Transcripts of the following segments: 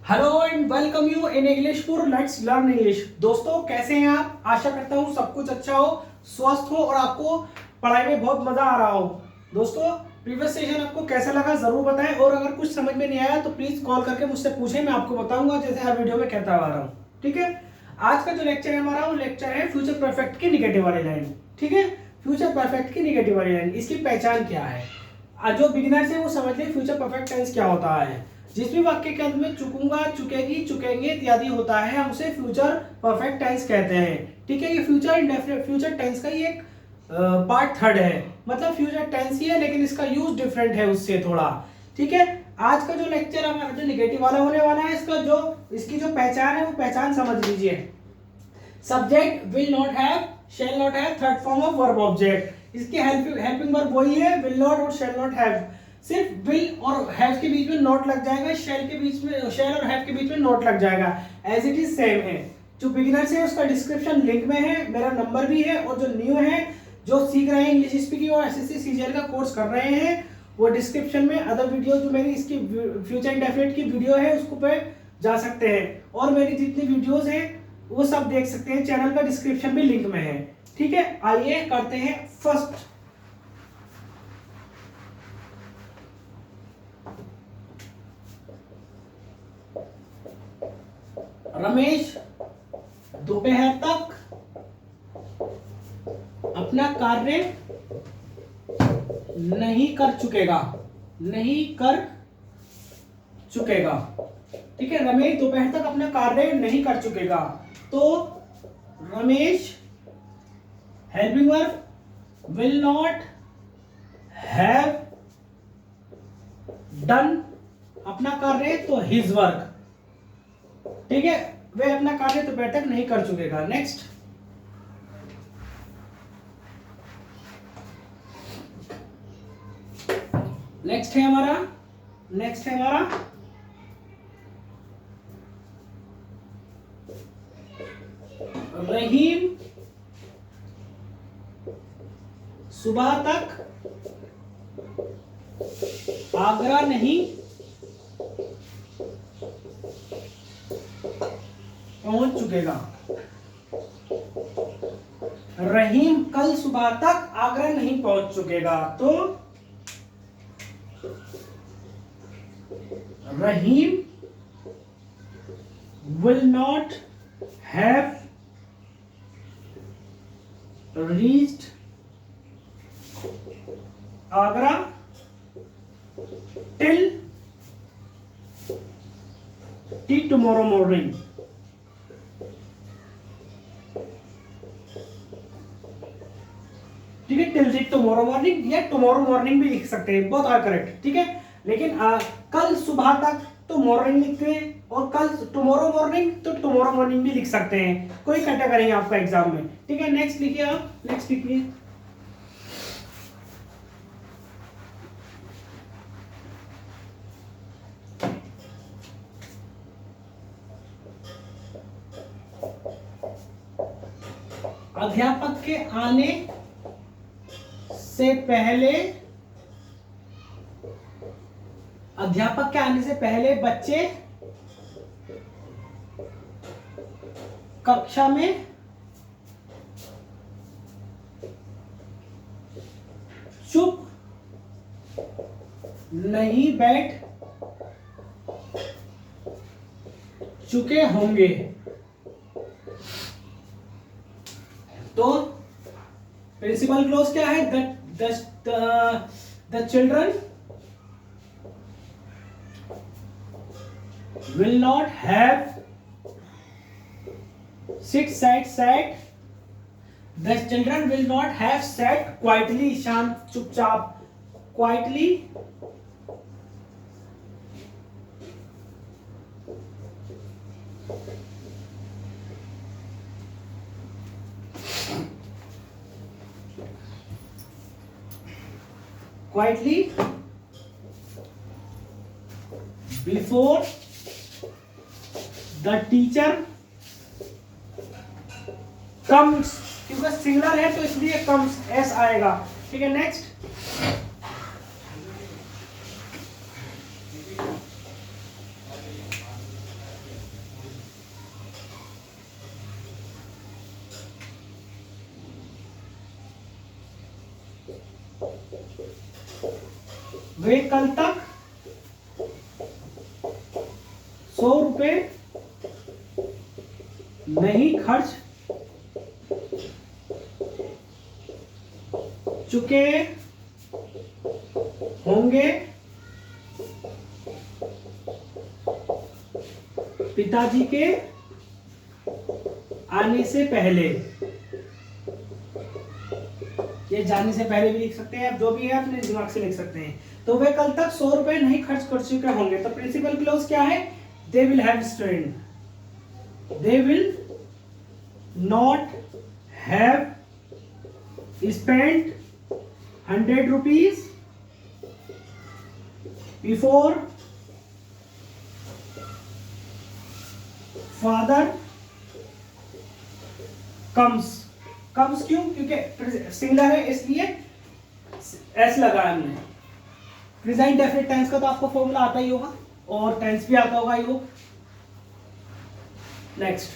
Hello and welcome you in English for let's learn English. दोस्तों कैसे हैं आप? आशा करता हूँ सब कुछ अच्छा हो, स्वस्थ हो और आपको पढ़ाई में बहुत मजा आ रहा हो। दोस्तों प्रीवियस सेशन आपको कैसा लगा जरूर बताएं, और अगर कुछ समझ में नहीं आया तो प्लीज कॉल करके मुझसे पूछें, मैं आपको बताऊंगा जैसे हर वीडियो में कहता आ रहा हूँ। ठीक है, आज का जो लेक्चर है हमारा वो लेक्चर है फ्यूचर परफेक्ट की निगेटिव वाली लाइन। ठीक है, फ्यूचर परफेक्ट की निगेटिव वाली लाइन, इसकी पहचान क्या है? जो बिगिनर्स है वो समझ ले फ्यूचर परफेक्ट टेंस क्या होता है। जिस भी वाक्य के अंत में चुकूंगा, चुकेगी, चुकेंगे इत्यादि होता है हम उसे फ्यूचर परफेक्ट टेंस कहते हैं। ठीक है, ये फ्यूचर इंडेफिनिट फ्यूचर टेंस का ये एक पार्ट थर्ड है, मतलब फ्यूचर टेंस ही है लेकिन इसका यूज डिफरेंट है उससे थोड़ा। ठीक है, आज का जो लेक्चर हमारा जो निगेटिव वाला होने वाला है, इसकी जो पहचान है वो पहचान समझ लीजिए। Subject will not have, shall not have, third form of verb object. इसकी हेल्पिंग वर्ब वही है, विल नॉट और शैल नॉट हैव। सिर्फ विल और हैव के बीच में नॉट लग जाएगा, शैल के बीच में, शैल और हैव के बीच में नॉट लग जाएगा। एज इट इज सेम है। जो बिगिनर्स है उसका डिस्क्रिप्शन लिंक में है, मेरा नंबर भी है, और जो न्यू है जो सीख रहे हैं इंग्लिश स्पीकिंग और एसएससी सीजीएल का कोर्स कर रहे हैं वो डिस्क्रिप्शन में अदर वीडियो जो मेरी इसकी फ्यूचर इंडेफिनिट की वीडियो है उसको पे जा सकते हैं, और मेरी जितनी वीडियोस हैं वो सब देख सकते हैं, चैनल का डिस्क्रिप्शन भी लिंक में है। ठीक है, आइए करते हैं फर्स्ट। रमेश दोपहर तक अपना कार्य नहीं कर चुकेगा, नहीं कर चुकेगा। ठीक है, रमेश दोपहर तक अपना कार्य नहीं कर चुकेगा, तो Ramesh helping verb will not have done अपना कार्य, तो हिज वर्क। ठीक है, वह अपना कार्य दोपहर तक नहीं कर चुकेगा। नेक्स्ट, नेक्स्ट है हमारा रहीम सुबह तक आगरा नहीं पहुंच चुकेगा। रहीम कल सुबह तक आगरा नहीं पहुंच चुकेगा, तो रहीम will not have reached Agra till tomorrow morning। ठीक है, टिल टुमारो मॉर्निंग या टुमारो मॉर्निंग भी लिख सकते हैं, बहुत आर करेक्ट। ठीक है, लेकिन कल सुबह तक तो मॉर्निंग लिखते हैं, और कल टुमारो मॉर्निंग तो टुमारो मॉर्निंग भी लिख सकते हैं, कोई कैटेगरी है आपका एग्जाम में। ठीक है, नेक्स्ट लिखिए आप, नेक्स्ट लिखिए। अध्यापक के आने से पहले, अध्यापक के आने से पहले बच्चे कक्षा में चुप नहीं बैठ चुके होंगे, तो प्रिंसिपल क्लोज क्या है? The children will not have sat, the children will not have sat quietly, शांत चुपचाप, quietly before the teacher comes, क्योंकि सिंगुलर है तो इसलिए comes s आएगा। ठीक है, नेक्स्ट वे कल तक 100 रुपए नहीं खर्च चुके होंगे पिताजी के आने से पहले। ये जाने से पहले भी लिख सकते हैं, आप जो भी है अपने दिमाग से लिख सकते हैं। तो वे कल तक 100 रुपए नहीं खर्च कर चुके होंगे। तो प्रिंसिपल क्लोज क्या है? They will have spend, they will not have spent 100 rupees before father comes. Comes क्यों? क्योंकि सिंगुलर है इसलिए एस लगा है हमने। प्रेजेंट डेफिनेट टेंस का तो आपको फॉर्मूला आता ही होगा और टेंस भी आता होगा। यो नेक्स्ट,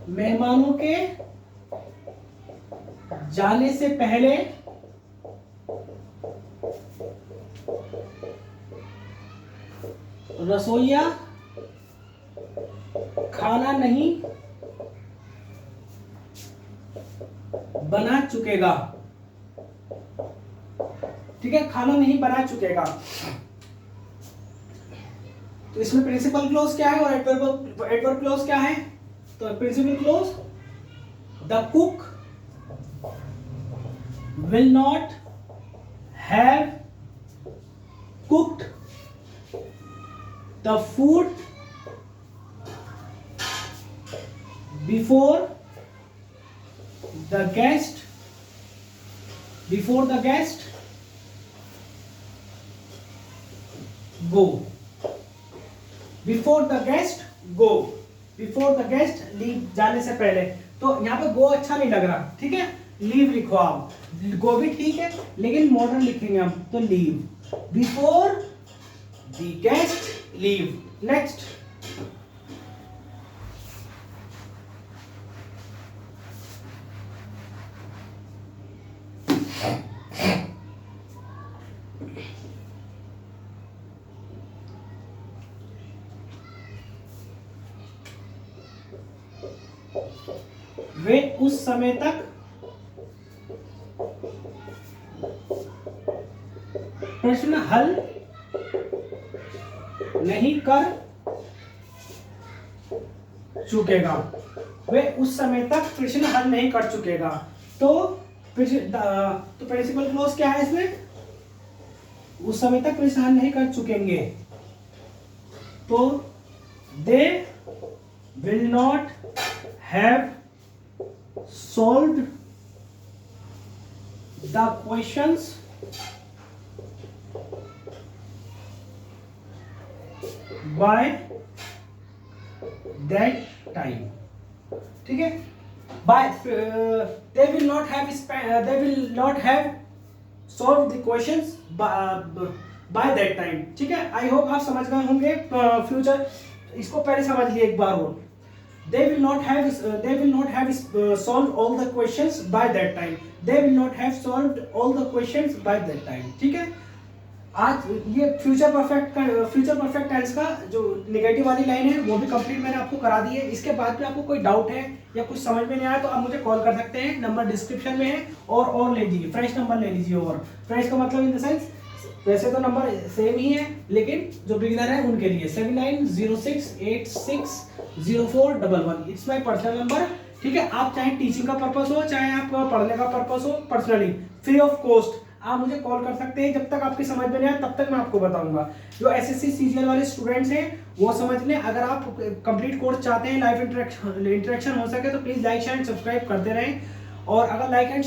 मेहमानों के जाने से पहले रसोइया खाना नहीं बना चुकेगा। ठीक है, खाना नहीं बना चुकेगा। तो इसमें प्रिंसिपल क्लोज क्या है और एडवर्ब क्लोज क्या है? तो principal close, the cook will not have cooked the food before the guest go, before the guest leave, जाने से पहले। तो यहाँ पे गो अच्छा नहीं लग रहा, ठीक है, लीव लिखो आप। गो भी ठीक है लेकिन मॉडर्न लिखेंगे हम, तो leave, before the guest leave. Next, वे उस समय तक प्रश्न हल नहीं कर चुकेगा। वे उस समय तक प्रश्न हल नहीं कर चुकेगा। तो प्रिंसिपल क्लोज क्या है इसमें? उस समय तक प्रश्न हल नहीं कर चुकेंगे। तो they will not have solved the questions by that time। ठीक है, they will not have solved the questions by that time। ठीक है, आई होप आप समझ गए होंगे। फ्यूचर इसको पहले समझ लिए एक बार और। They will not have solved all the questions by that time। They will not have solved all the questions by that time। ठीक है, आज ये फ्यूचर परफेक्ट टेंस का जो नेगेटिव वाली लाइन है वो भी कंप्लीट मैंने आपको करा दी है। इसके बाद में आपको कोई डाउट है या कुछ समझ में नहीं आया तो आप मुझे कॉल कर सकते हैं, नंबर डिस्क्रिप्शन में है। और ले लीजिए, फ्रेश नंबर ले लीजिए। और फ्रेश का मतलब इन द सेंस, वैसे तो नंबर सेम ही है लेकिन जो बिगिनर है उनके लिए 7906860411। It's my personal number. ठीक है, आप चाहे टीचिंग का पर्पस हो चाहे आप पढ़ने का पर्पस हो, पर्सनली फ्री ऑफ कॉस्ट आप मुझे कॉल कर सकते हैं। जब तक आपकी समझ में नहीं आए तब तक मैं आपको बताऊंगा। जो एसएससी सीजीएल वाले स्टूडेंट्स हैं वो समझ लें। अगर आप कंप्लीट कोर्स चाहते हैं, लाइव इंटरेक्शन हो सके, तो प्लीज लाइक शेयर सब्सक्राइब करते रहें। और अगर लाइक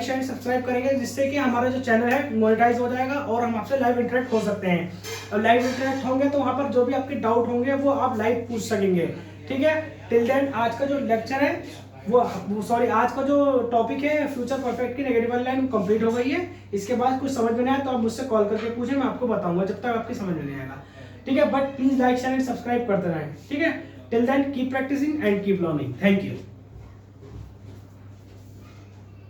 शेयर सब्सक्राइब करेंगे जिससे कि हमारा जो चैनल है मोनेटाइज हो जाएगा और हम आपसे लाइव इंटरेक्ट हो सकते हैं। और लाइव इंटरेक्ट होंगे तो वहाँ पर जो भी आपके डाउट होंगे वो आप लाइव पूछ सकेंगे। ठीक है, टिल देन आज का जो लेक्चर है आज का जो टॉपिक है फ्यूचर परफेक्ट की नेगेटिव वाली लाइन कंप्लीट हो गई है। इसके बाद कुछ समझ में नहीं आया तो आप मुझसे कॉल करके पूछें, मैं आपको बताऊंगा जब तक आपकी समझ में नहीं आएगा। ठीक है, but please like share and subscribe करते रहें, ठीक है। Till then keep practising and keep learning. Thank you.